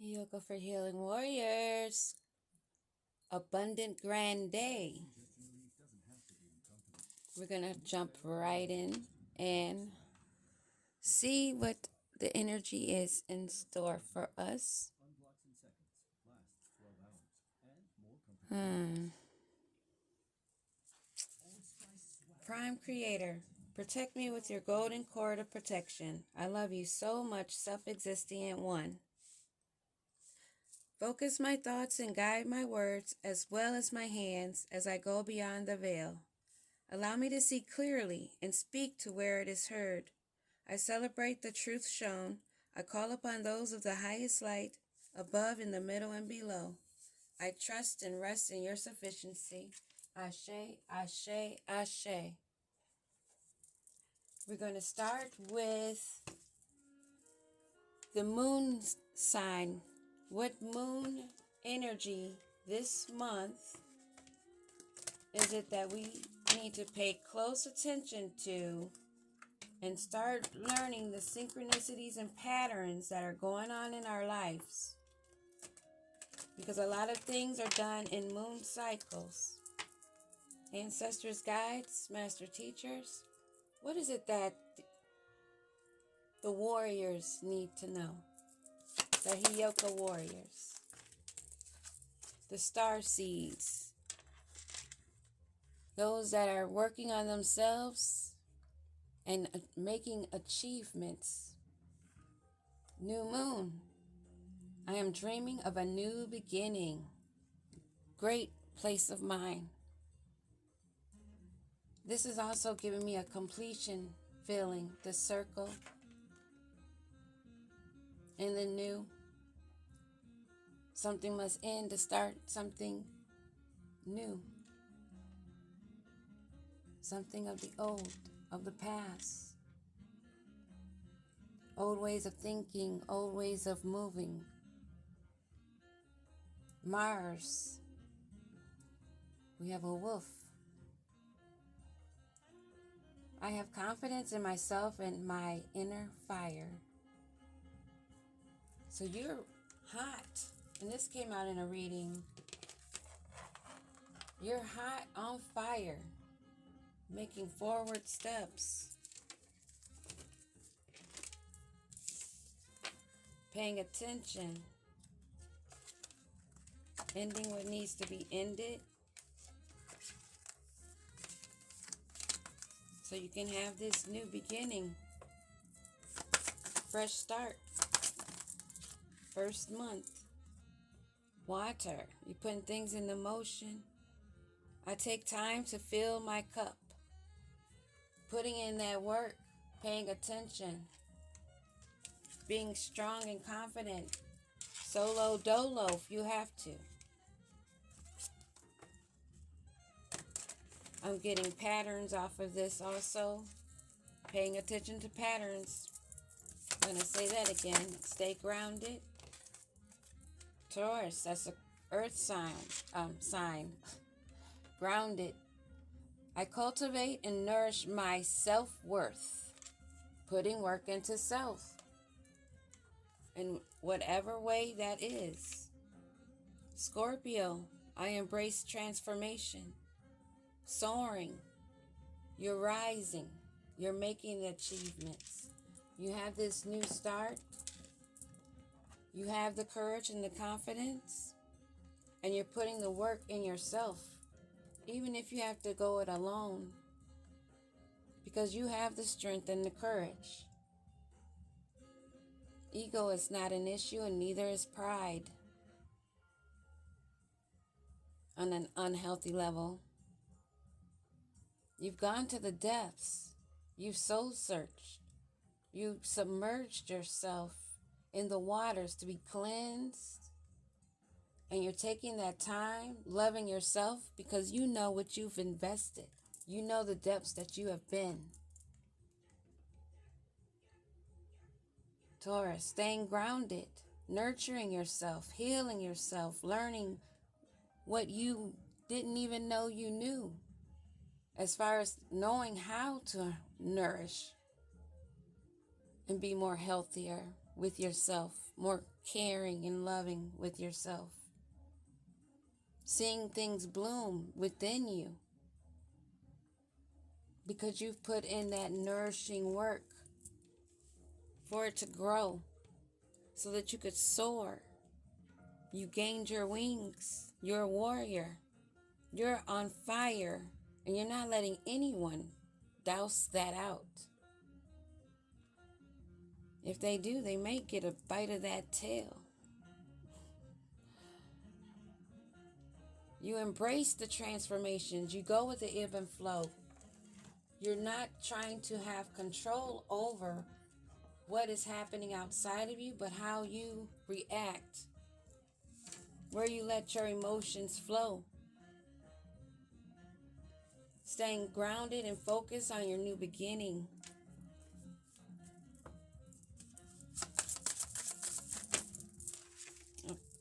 Yoga for Healing Warriors. Abundant Grand Day. We're going to jump right in and see what the energy is in store for us. Prime Creator, protect me with your golden cord of protection. I love you so much, self-existing one. Focus my thoughts and guide my words as well as my hands as I go beyond the veil. Allow me to see clearly and speak to where it is heard. I celebrate the truth shown. I call upon those of the highest light, above, in the middle, and below. I trust and rest in your sufficiency. Ashe, ashe, ashe. We're going to start with the moon sign. What moon energy this month is it that we need to pay close attention to and start learning the synchronicities and patterns that are going on in our lives? Because a lot of things are done in moon cycles. Ancestors, guides, master teachers, what is it that the warriors need to know? The Heyoka warriors, the star seeds, those that are working on themselves and making achievements. New moon. I am dreaming of a new beginning. Great place of mind. This is also giving me a completion feeling, the circle and the new. Something must end to start something new. Something of the old, of the past. Old ways of thinking, old ways of moving. Mars. We have a wolf. I have confidence in myself and my inner fire. So you're hot. And this came out in a reading. You're hot, on fire, making forward steps. Paying attention. Ending what needs to be ended. So you can have this new beginning. Fresh start. First month. Water. You're putting things into motion. I take time to fill my cup. Putting in that work. Paying attention. Being strong and confident. Solo dolo if you have to. I'm getting patterns off of this also. Paying attention to patterns. I'm going to say that again. Stay grounded. Taurus, that's an earth sign. Grounded. I cultivate and nourish my self-worth. Putting work into self. In whatever way that is. Scorpio, I embrace transformation. Soaring. You're rising. You're making achievements. You have this new start. You have the courage and the confidence. And you're putting the work in yourself. Even if you have to go it alone. Because you have the strength and the courage. Ego is not an issue, and neither is pride. On an unhealthy level. You've gone to the depths. You've soul searched. You've submerged yourself in the waters to be cleansed. And you're taking that time, loving yourself, because you know what you've invested. You know the depths that you have been. Taurus, staying grounded, nurturing yourself, healing yourself, learning what you didn't even know you knew. As far as knowing how to nourish and be more healthier. with yourself, more caring and loving with yourself. Seeing things bloom within you because you've put in that nourishing work for it to grow so that you could soar. You gained your wings. You're a warrior. You're on fire, and you're not letting anyone douse that out. If they do, they may get a bite of that tail. You embrace the transformations. You go with the ebb and flow. You're not trying to have control over what is happening outside of you, but how you react, where you let your emotions flow. Staying grounded and focused on your new beginning.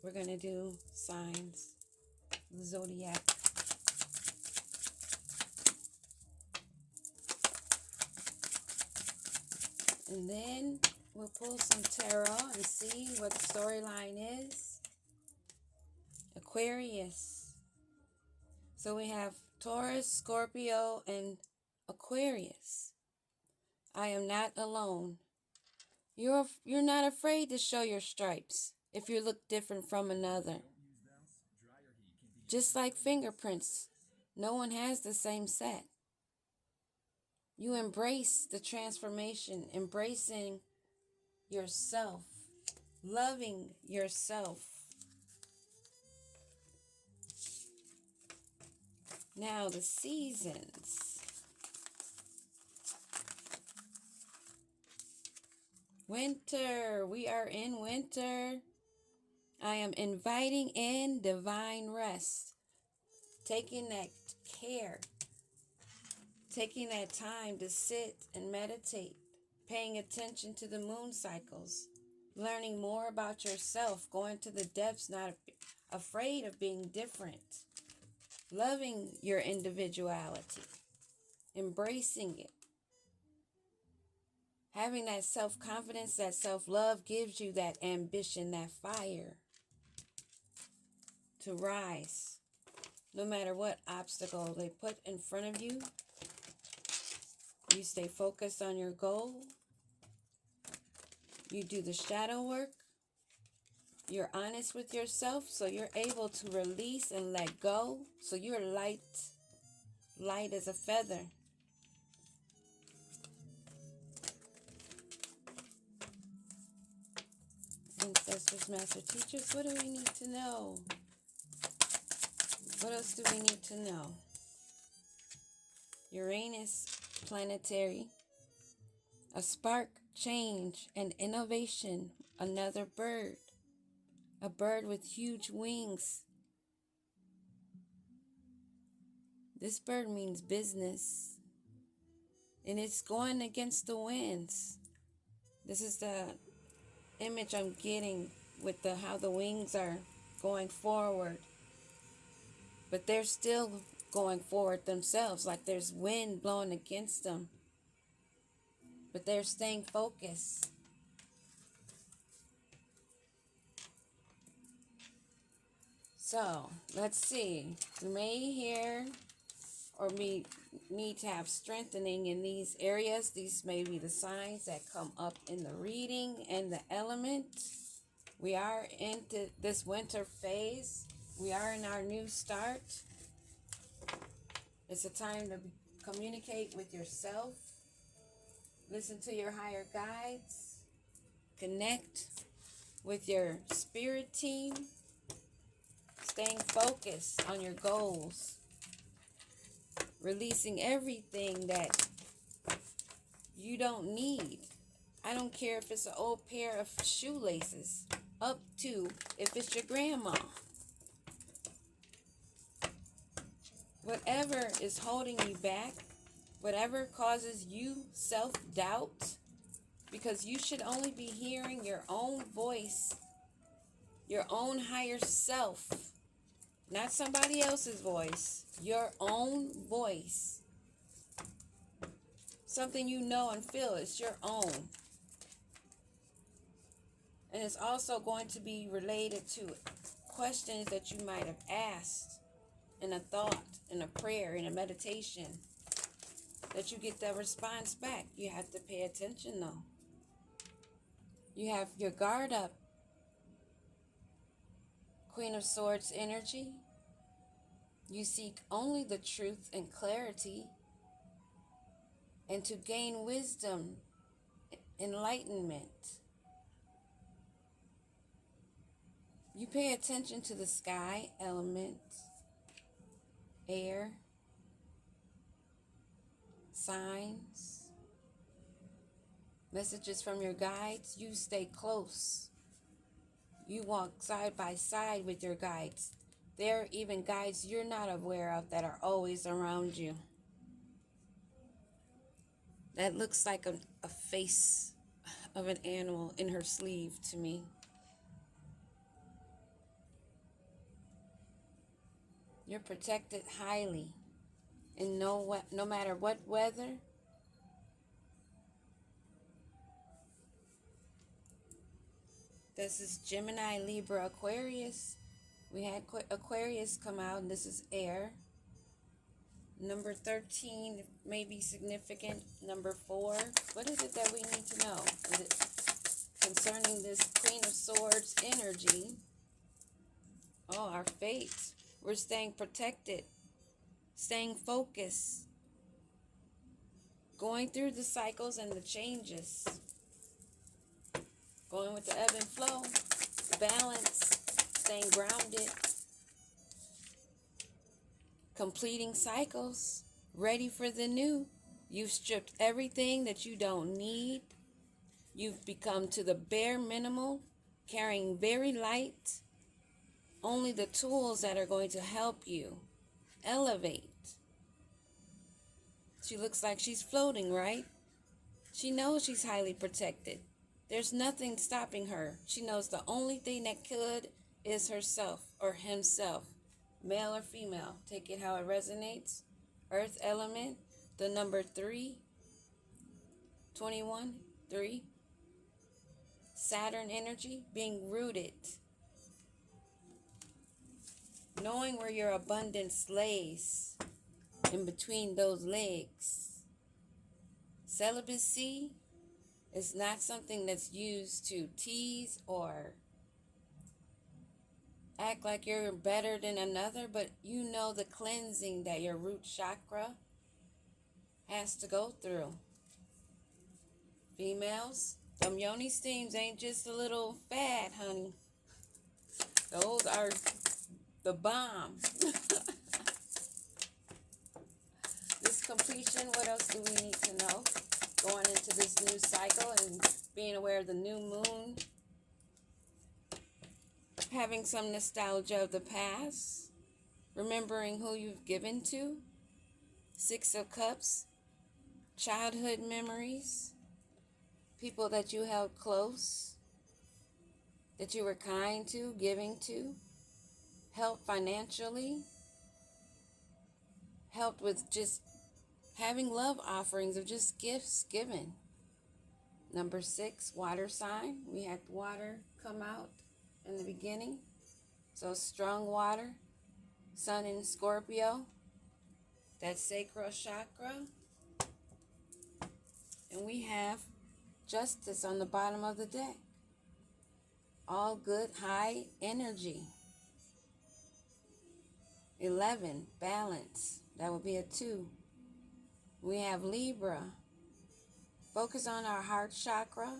We're going to do signs, zodiac. And then we'll pull some tarot and see what the storyline is. Aquarius. So we have Taurus, Scorpio, and Aquarius. I am not alone. You're not afraid to show your stripes if you look different from another. Just like fingerprints, no one has the same set. You embrace the transformation, embracing yourself, loving yourself. Now the seasons. Winter. We are in winter. I am inviting in divine rest. Taking that care. Taking that time to sit and meditate. Paying attention to the moon cycles. Learning more about yourself. Going to the depths, not afraid of being different. Loving your individuality. Embracing it. Having that self-confidence, that self-love gives you that ambition, that fire to rise. No matter what obstacle they put in front of you, you stay focused on your goal. You do the shadow work. You're honest with yourself, so you're able to release and let go. So you're light as a feather. Ancestors, master teachers, what do we need to know? What else do we need to know? Uranus, planetary, a spark, change, and innovation, another bird, a bird with huge wings. This bird means business, and it's going against the winds. This is the image I'm getting with how the wings are going forward, but they're still going forward themselves, like there's wind blowing against them, but they're staying focused. So let's see, we may hear or we need to have strengthening in these areas. These may be the signs that come up in the reading and the element. We are into this winter phase. We are in our new start. It's a time to communicate with yourself. Listen to your higher guides. Connect with your spirit team. Staying focused on your goals. Releasing everything that you don't need. I don't care if it's an old pair of shoelaces, up to if it's your grandma. Whatever is holding you back, whatever causes you self-doubt, because you should only be hearing your own voice, your own higher self, not somebody else's voice, your own voice. Something you know and feel, it's your own. And it's also going to be related to questions that you might have asked in a thought, in a prayer, in a meditation, that you get that response back. You have to pay attention though. You have your guard up. Queen of Swords energy. You seek only the truth and clarity, and to gain wisdom, enlightenment. You pay attention to the sky element, air, signs, messages from your guides. You stay close. You walk side by side with your guides. There are even guides you're not aware of that are always around you. That looks like a face of an animal in her sleeve to me. You're protected highly. And no matter what weather, this is Gemini, Libra, Aquarius. We had Aquarius come out, and this is air. Number 13 may be significant. Number 4. What is it that we need to know? Is it concerning this Queen of Swords energy? Oh, our fate. We're staying protected, staying focused, going through the cycles and the changes, going with the ebb and flow, balance, staying grounded, completing cycles, ready for the new. You've stripped everything that you don't need. You've become to the bare minimal, carrying very light, only the tools that are going to help you elevate. She looks like she's floating, right? She knows she's highly protected. There's nothing stopping her. She knows the only thing that could is herself or himself, male or female. Take it how it resonates. Earth element, the number 3, 21, 3. Saturn energy, being rooted. Knowing where your abundance lays in between those legs. Celibacy is not something that's used to tease or act like you're better than another, but you know the cleansing that your root chakra has to go through. Females, them yoni steams ain't just a little fad, honey. Those are the bomb. This completion, what else do we need to know? Going into this new cycle and being aware of the new moon. Having some nostalgia of the past. Remembering who you've given to. 6 of Cups. Childhood memories. People that you held close. That you were kind to, giving to. Help financially. Helped with just having love offerings of just gifts given. Number 6, water sign. We had water come out in the beginning. So strong water. Sun in Scorpio. That sacral chakra. And we have Justice on the bottom of the deck. All good, high energy. 11, balance. That would be a 2. We have Libra. Focus on our heart chakra.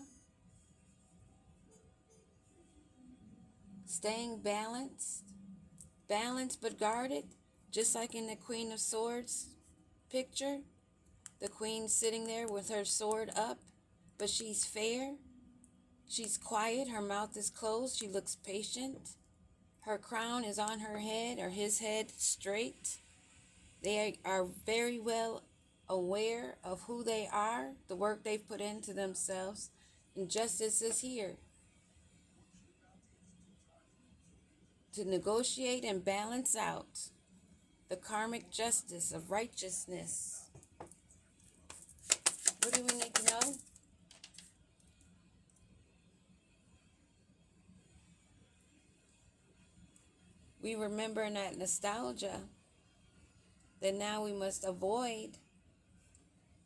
Staying balanced. Balanced but guarded. Just like in the Queen of Swords picture. The queen sitting there with her sword up. But she's fair. She's quiet. Her mouth is closed. She looks patient. Her crown is on her head, or his head, straight. They are very well aware of who they are, the work they've put into themselves, and justice is here to negotiate and balance out the karmic justice of righteousness. What do we need to know? we remember that nostalgia that now we must avoid,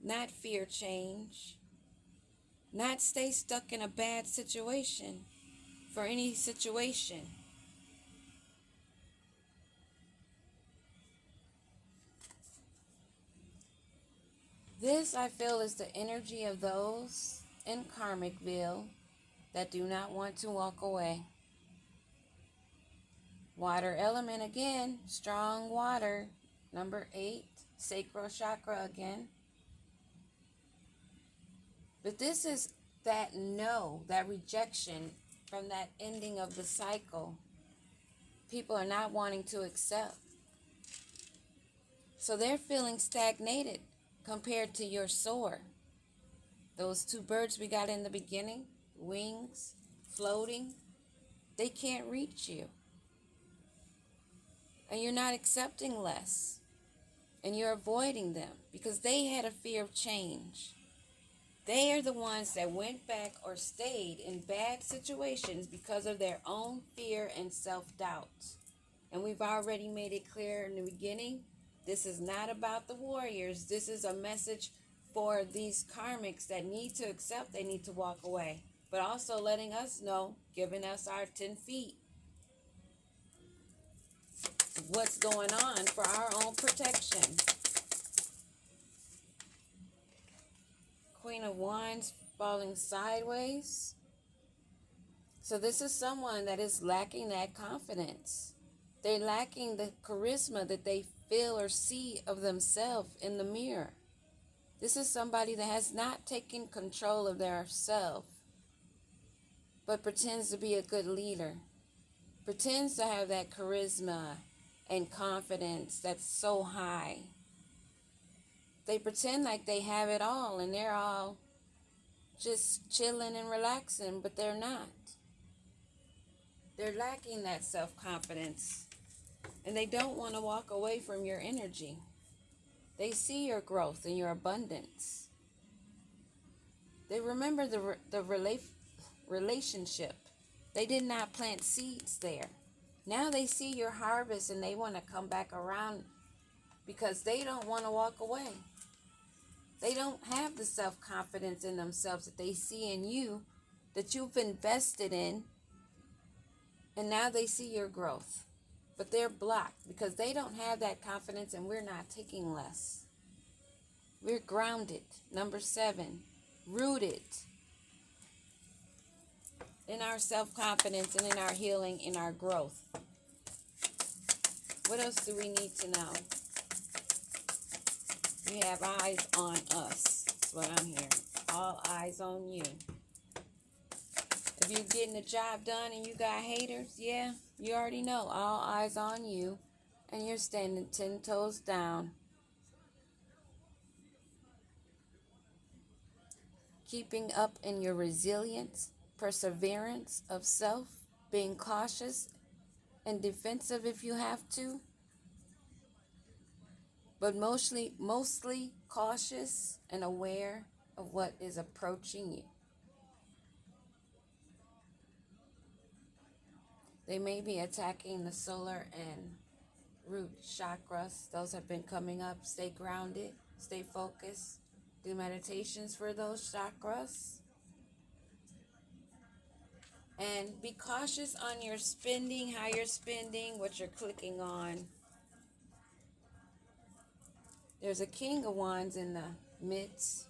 not fear change, not stay stuck in a bad situation for any situation. This, I feel, is the energy of those in Karmicville that do not want to walk away. Water element again, strong water. Number 8, sacral chakra again. But this is that no, that rejection from that ending of the cycle. People are not wanting to accept. So they're feeling stagnated compared to your soar. Those 2 birds we got in the beginning, wings, floating, they can't reach you. And you're not accepting less. And you're avoiding them because they had a fear of change. They are the ones that went back or stayed in bad situations because of their own fear and self-doubt. And we've already made it clear in the beginning, this is not about the warriors. This is a message for these karmics that need to accept, they need to walk away. But also letting us know, giving us our 10 feet, what's going on for our own protection. Queen of Wands falling sideways. So this is someone that is lacking that confidence. They're lacking the charisma that they feel or see of themselves in the mirror. This is somebody that has not taken control of their self, but pretends to be a good leader. Pretends to have that charisma and confidence that's so high. They pretend like they have it all and they're all just chilling and relaxing, but they're not. They're lacking that self-confidence, and they don't want to walk away from your energy. They see your growth and your abundance. They remember the relationship. They did not plant seeds there. Now they see your harvest and they want to come back around because they don't want to walk away. They don't have the self-confidence in themselves that they see in you, that you've invested in, and now they see your growth. But they're blocked because they don't have that confidence, and we're not taking less. We're grounded. Number 7, rooted in our self-confidence and in our healing, in our growth. What else do we need to know? We have eyes on us. That's what I'm hearing. All eyes on you. If you're getting the job done and you got haters, yeah, you already know. All eyes on you. And you're standing 10 toes down. Keeping up in your resilience, perseverance of self, being cautious and defensive if you have to. But mostly cautious and aware of what is approaching you. They may be attacking the solar and root chakras. Those have been coming up. Stay grounded, stay focused. Do meditations for those chakras. And be cautious on your spending, how you're spending, what you're clicking on. There's a King of Wands in the midst.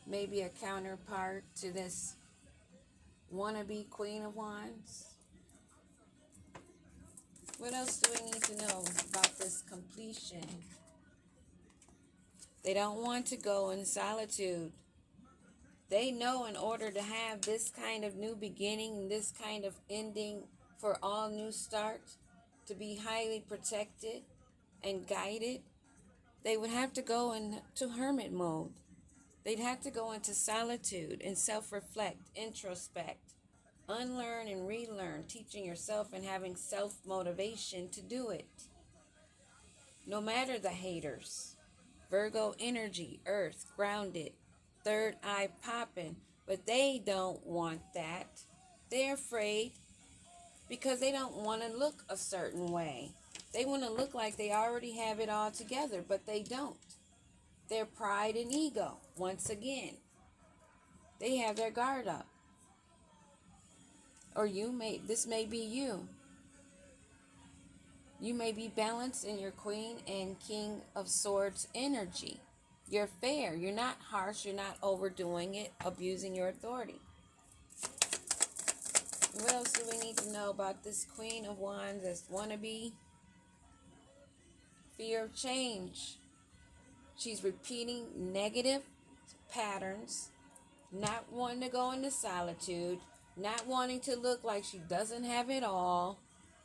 Maybe a counterpart to this wannabe Queen of Wands. What else do we need to know about this completion? They don't want to go in solitude. They know in order to have this kind of new beginning, this kind of ending for all new starts, to be highly protected and guided, they would have to go into hermit mode. They'd have to go into solitude and self-reflect, introspect, unlearn and relearn, teaching yourself and having self-motivation to do it. No matter the haters. Virgo energy, earth, grounded, third eye popping, but they don't want that. They're afraid. because they don't want to look a certain way. They want to look like they already have it all together, but they don't. Their pride and ego, once again, they have their guard up. Or this may be you. You may be balanced in your Queen and King of Swords energy. You're fair. You're not harsh. You're not overdoing it, abusing your authority. What else do we need to know about this Queen of Wands that's wannabe? Fear of change. She's repeating negative patterns, not wanting to go into solitude, not wanting to look like she doesn't have it all,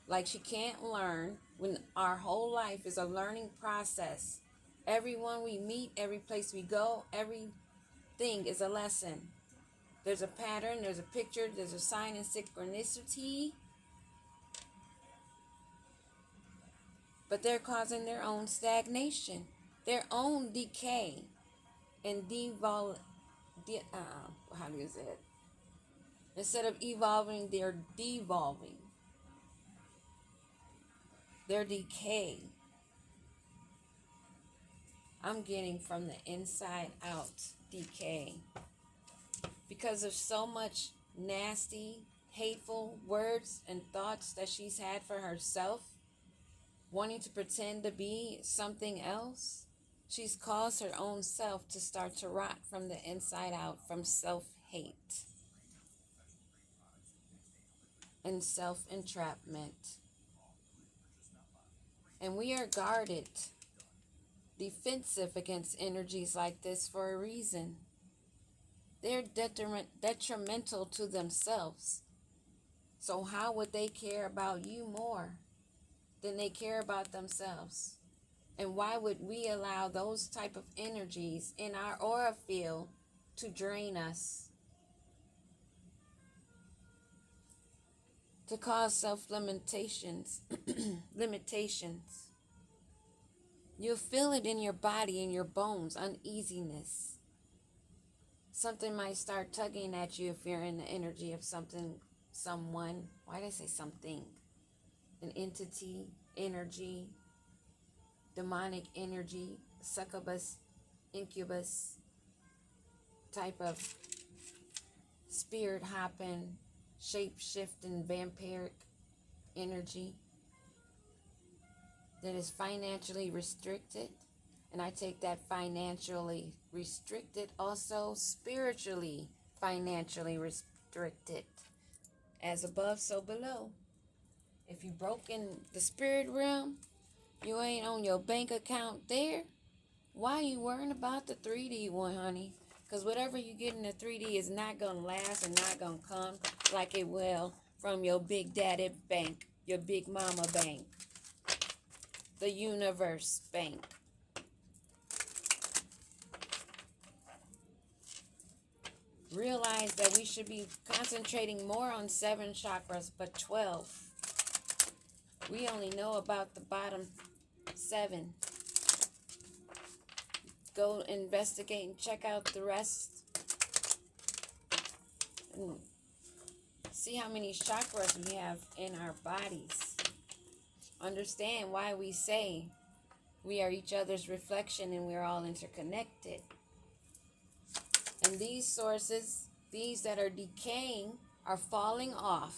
like she can't learn, when our whole life is a learning process. Everyone we meet, every place we go, everything is a lesson. There's a pattern, there's a picture, there's a sign and synchronicity. But they're causing their own stagnation, their own decay, and how do you say it? Instead of evolving, they're devolving. Their decay. I'm getting from the inside out decay. Because of so much nasty, hateful words and thoughts that she's had for herself, wanting to pretend to be something else, she's caused her own self to start to rot from the inside out, from self-hate and self-entrapment. And we are guarded, defensive against energies like this for a reason. They're detrimental to themselves. So how would they care about you more than they care about themselves? And why would we allow those type of energies in our aura field to drain us? To cause self-limitations. Limitations. You'll feel it in your body, in your bones, uneasiness. Something might start tugging at you if you're in the energy of something, someone. Why did I say something? An entity, energy, demonic energy, succubus, incubus type of spirit hopping, shape shifting, vampiric energy that is financially restricted. And I take that financially restricted, also spiritually financially restricted. As above, so below. If you broke in the spirit realm, you ain't on your bank account there. Why you worrying about the 3D one, honey? Because whatever you get in the 3D is not going to last and not going to come like it will from your big daddy bank, your big mama bank, the universe bank. Realize that we should be concentrating more on 7 chakras, but 12. We only know about the bottom 7. Go investigate and check out the rest. And see how many chakras we have in our bodies. Understand why we say we are each other's reflection and we're all interconnected. And these sources, these that are decaying, are falling off.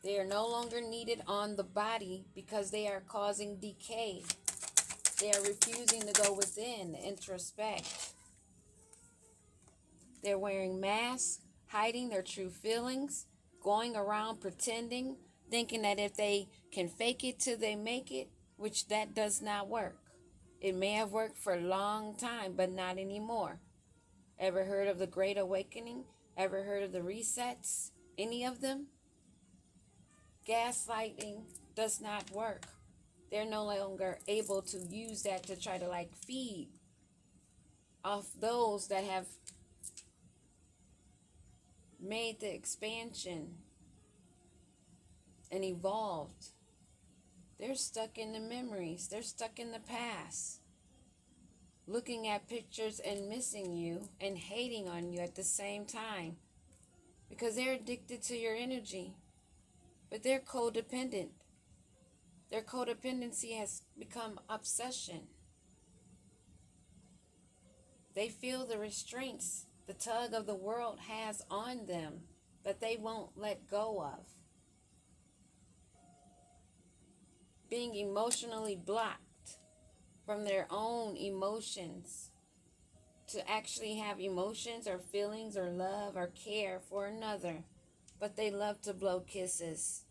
They are no longer needed on the body because they are causing decay. They are refusing to go within, introspect. They're wearing masks, hiding their true feelings, going around pretending, thinking that if they can fake it till they make it, which that does not work. It may have worked for a long time, but not anymore. Ever heard of the Great Awakening? Ever heard of the resets? Any of them? Gaslighting does not work. They're no longer able to use that to try to feed off those that have made the expansion and evolved. They're stuck in the memories. They're stuck in the past. Looking at pictures and missing you and hating on you at the same time. because they're addicted to your energy, but they're codependent. Their codependency has become obsession. They feel the restraints the tug of the world has on them that they won't let go of. Being emotionally blocked from their own emotions to actually have emotions or feelings or love or care for another, but they love to blow kisses,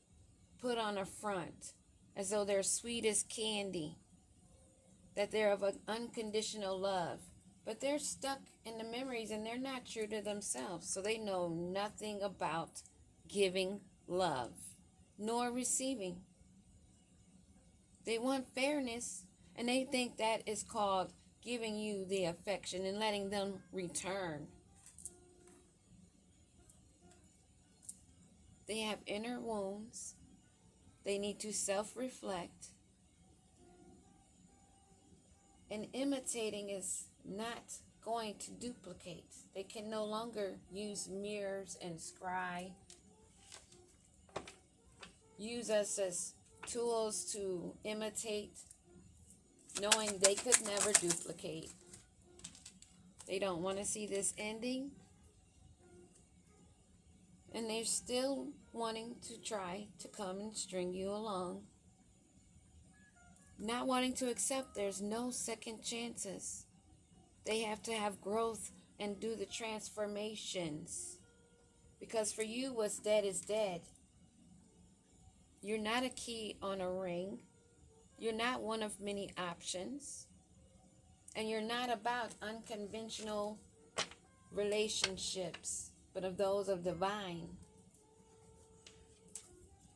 put on a front as though they're sweet as candy, that they're of an unconditional love, but they're stuck in the memories and they're not true to themselves, so they know nothing about giving love nor receiving. They want fairness, and they think that is called giving you the affection and letting them return. They have inner wounds. They need to self-reflect. And imitating is not going to duplicate. They can no longer use mirrors and scry. Use us as tools to imitate, knowing they could never duplicate. They don't want to see this ending. And they're still wanting to try to come and string you along. Not wanting to accept there's no second chances. They have to have growth and do the transformations. Because for you, what's dead is dead. You're not a key on a ring. You're not one of many options. And you're not about unconventional relationships, but of those of divine.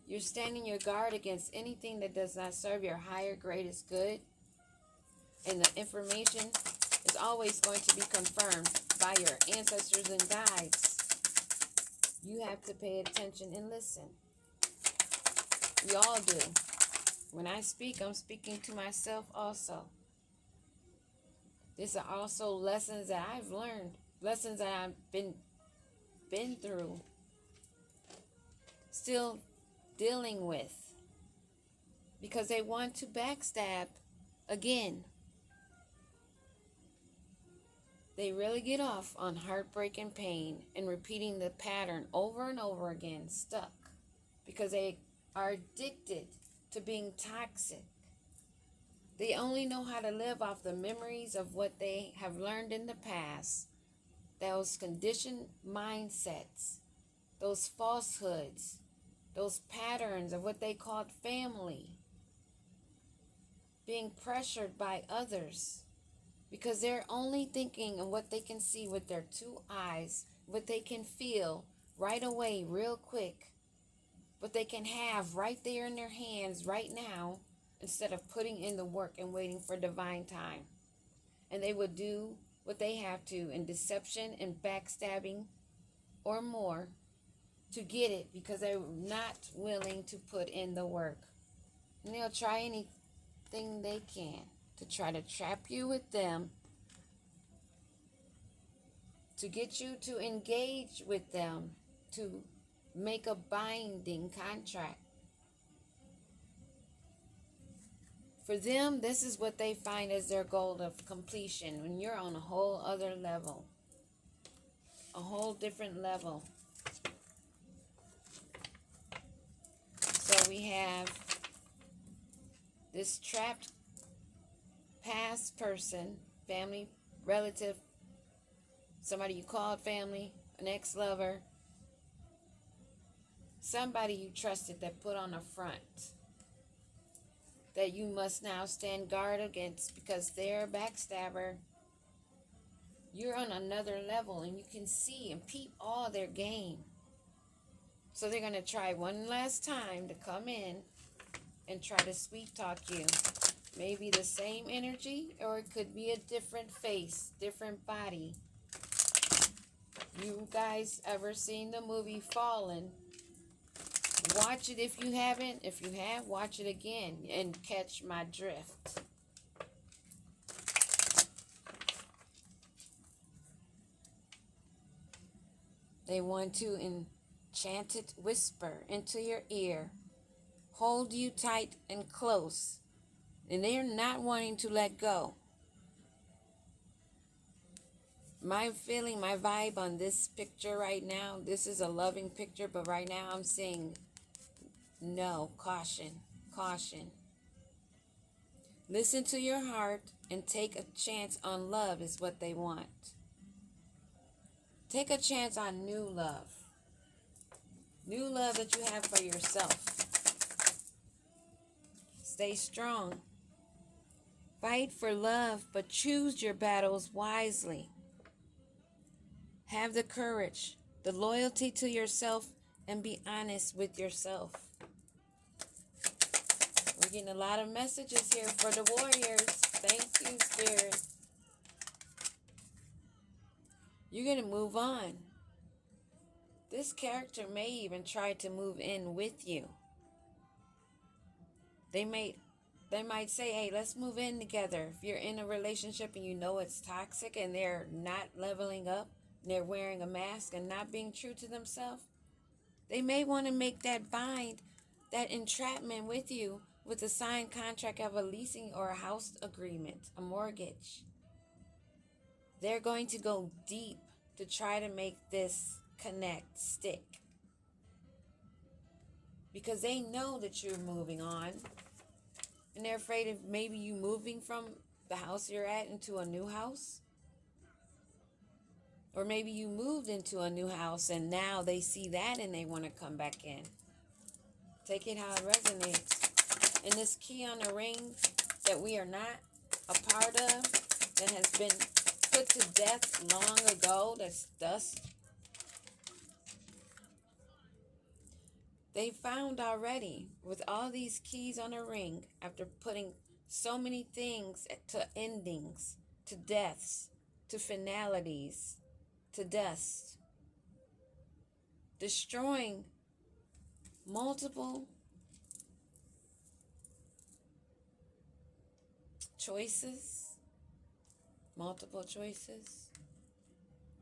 You're standing your guard against anything that does not serve your higher, greatest good. And the information is always going to be confirmed by your ancestors and guides. You have to pay attention and listen. We all do. When I speak, I'm speaking to myself also. These are also lessons that I've learned, lessons that I've been through, still dealing with, because they want to backstab again. They really get off on heartbreak and pain and repeating the pattern over and over again, stuck, because they are addicted to being toxic. They only know how to live off the memories of what they have learned in the past, those conditioned mindsets, those falsehoods, those patterns of what they called family, being pressured by others, because they're only thinking of what they can see with their two eyes, what they can feel right away, real quick, what they can have right there in their hands right now, instead of putting in the work and waiting for divine time. And they would do what they have to in deception and backstabbing or more to get it, because they're not willing to put in the work. And they'll try anything they can to try to trap you with them, to get you to engage with them, to make a binding contract. For them, this is what they find as their goal of completion, when you're on a whole other level, a whole different level. So we have this trapped past person, family, relative, somebody you called family, an ex-lover, somebody you trusted that put on a front, that you must now stand guard against because they're a backstabber. You're on another level and you can see and peep all their game. So they're going to try one last time to come in and try to sweet talk you. Maybe the same energy, or it could be a different face, different body. You guys ever seen the movie Fallen? Watch it if you haven't. If you have, watch it again and catch my drift. They want to enchant it, whisper into your ear, hold you tight and close, and they're not wanting to let go. My feeling, my vibe on this picture right now, this is a loving picture, but right now I'm saying no, caution, caution. Listen to your heart and take a chance on love is what they want. Take a chance on new love. New love that you have for yourself. Stay strong. Fight for love, but choose your battles wisely. Have the courage, the loyalty to yourself, and be honest with yourself. We're getting a lot of messages here for the warriors. Thank you, Spirit. You're going to move on. This character may even try to move in with you. They might say, hey, let's move in together. If you're in a relationship and you know it's toxic and they're not leveling up, and they're wearing a mask and not being true to themselves, they may want to make that bind, that entrapment with you with a signed contract of a leasing or a house agreement, a mortgage. They're going to go deep to try to make this connect, stick. Because they know that you're moving on. And they're afraid of maybe you moving from the house you're at into a new house. Or maybe you moved into a new house and now they see that and they want to come back in. Take it how it resonates. And this key on the ring that we are not a part of, that has been put to death long ago, that's dust. They found already with all these keys on a ring, after putting so many things to endings, to deaths, to finalities, to dust, destroying multiple choices,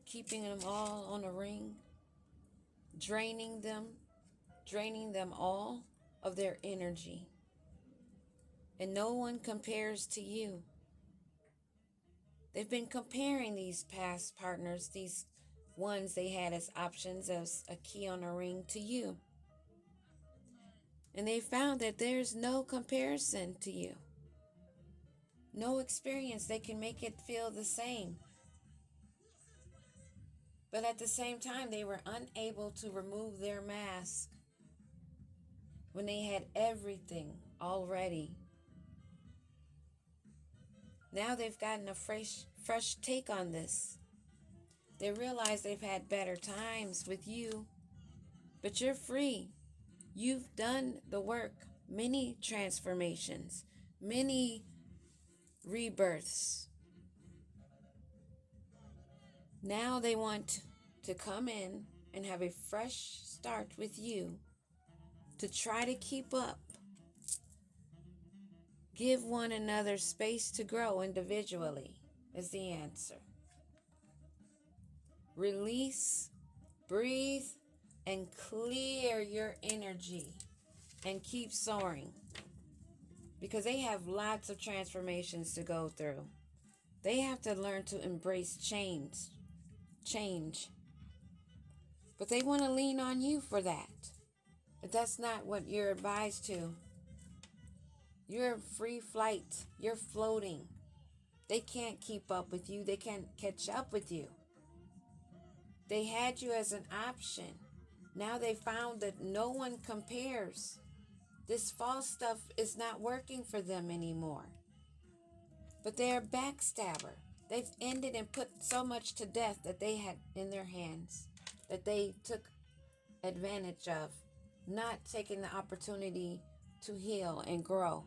keeping them all on a ring, draining them all of their energy. And no one compares to you. They've been comparing these past partners, these ones they had as options as a key on a ring, to you. And they found that there's no comparison to you. No experience. They can make it feel the same. But at the same time, they were unable to remove their mask when they had everything already. Now they've gotten a fresh take on this. They realize they've had better times with you, but you're free. You've done the work, many transformations, many rebirths. Now they want to come in and have a fresh start with you to try to keep up. Give one another space to grow individually is the answer. Release, breathe, and clear your energy and keep soaring. Because they have lots of transformations to go through. They have to learn to embrace change. But they want to lean on you for that. But that's not what you're advised to. You're free flight. You're floating. They can't keep up with you. They can't catch up with you. They had you as an option. Now they found that no one compares. This false stuff is not working for them anymore. But they're a backstabber. They've ended and put so much to death that they had in their hands, that they took advantage of, not taking the opportunity to heal and grow.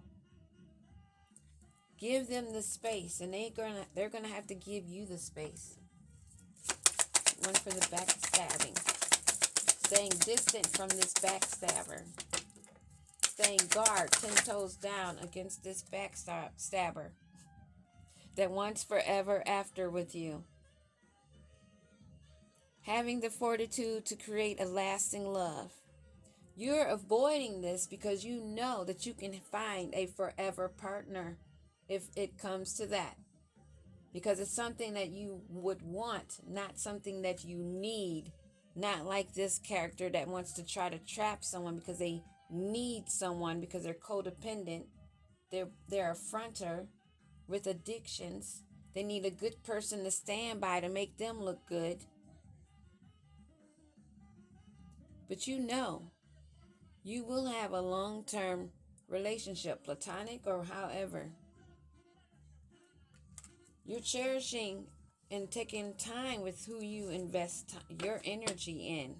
Give them the space, and they're gonna have to give you the space. One for the backstabbing. Staying distant from this backstabber. Staying guard, 10 toes down against this backstabber that wants forever after with you. having the fortitude to create a lasting love. You're avoiding this because you know that you can find a forever partner if it comes to that. Because it's something that you would want, not something that you need. Not like this character that wants to try to trap someone because they need someone because they're codependent. They're a fronter with addictions. They need a good person to stand by to make them look good. But you know, you will have a long-term relationship, platonic or however. You're cherishing and taking time with who you invest your energy in,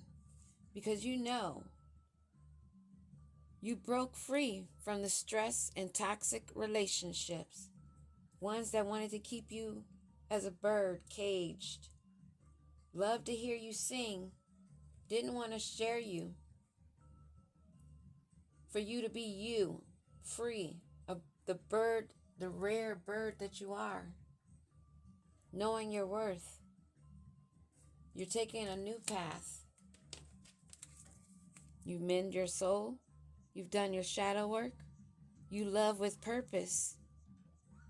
because you know you broke free from the stress and toxic relationships, ones that wanted to keep you as a bird caged, loved to hear you sing, didn't want to share you, for you to be you, free, the bird, the rare bird that you are, knowing your worth. You're taking a new path. You mend your soul. You've done your shadow work. You love with purpose.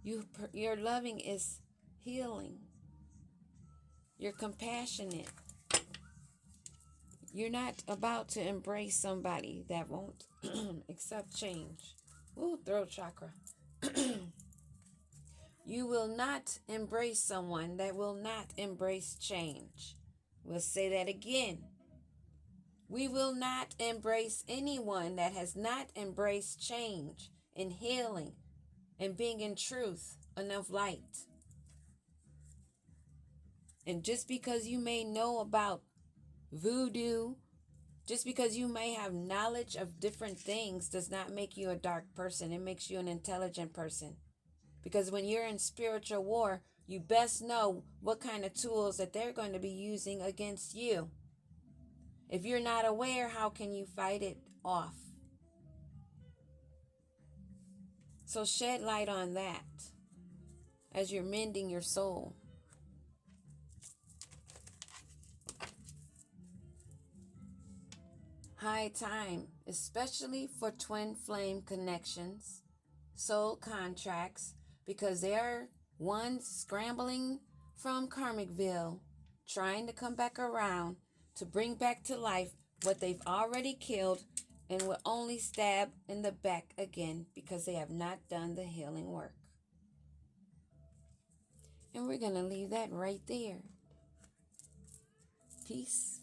Your loving is healing. You're compassionate. You're not about to embrace somebody that won't accept change. Ooh, throat chakra. You will not embrace someone that will not embrace change. We'll say that again. We will not embrace anyone that has not embraced change and healing and being in truth and of light. And just because you may know about voodoo, just because you may have knowledge of different things does not make you a dark person. It makes you an intelligent person. Because when you're in spiritual war, you best know what kind of tools that they're going to be using against you. If you're not aware, how can you fight it off? So shed light on that as you're mending your soul. High time, especially for twin flame connections, soul contracts, because they are ones scrambling from Karmicville, trying to come back around to bring back to life what they've already killed and will only stab in the back again because they have not done the healing work. And we're going to leave that right there. Peace.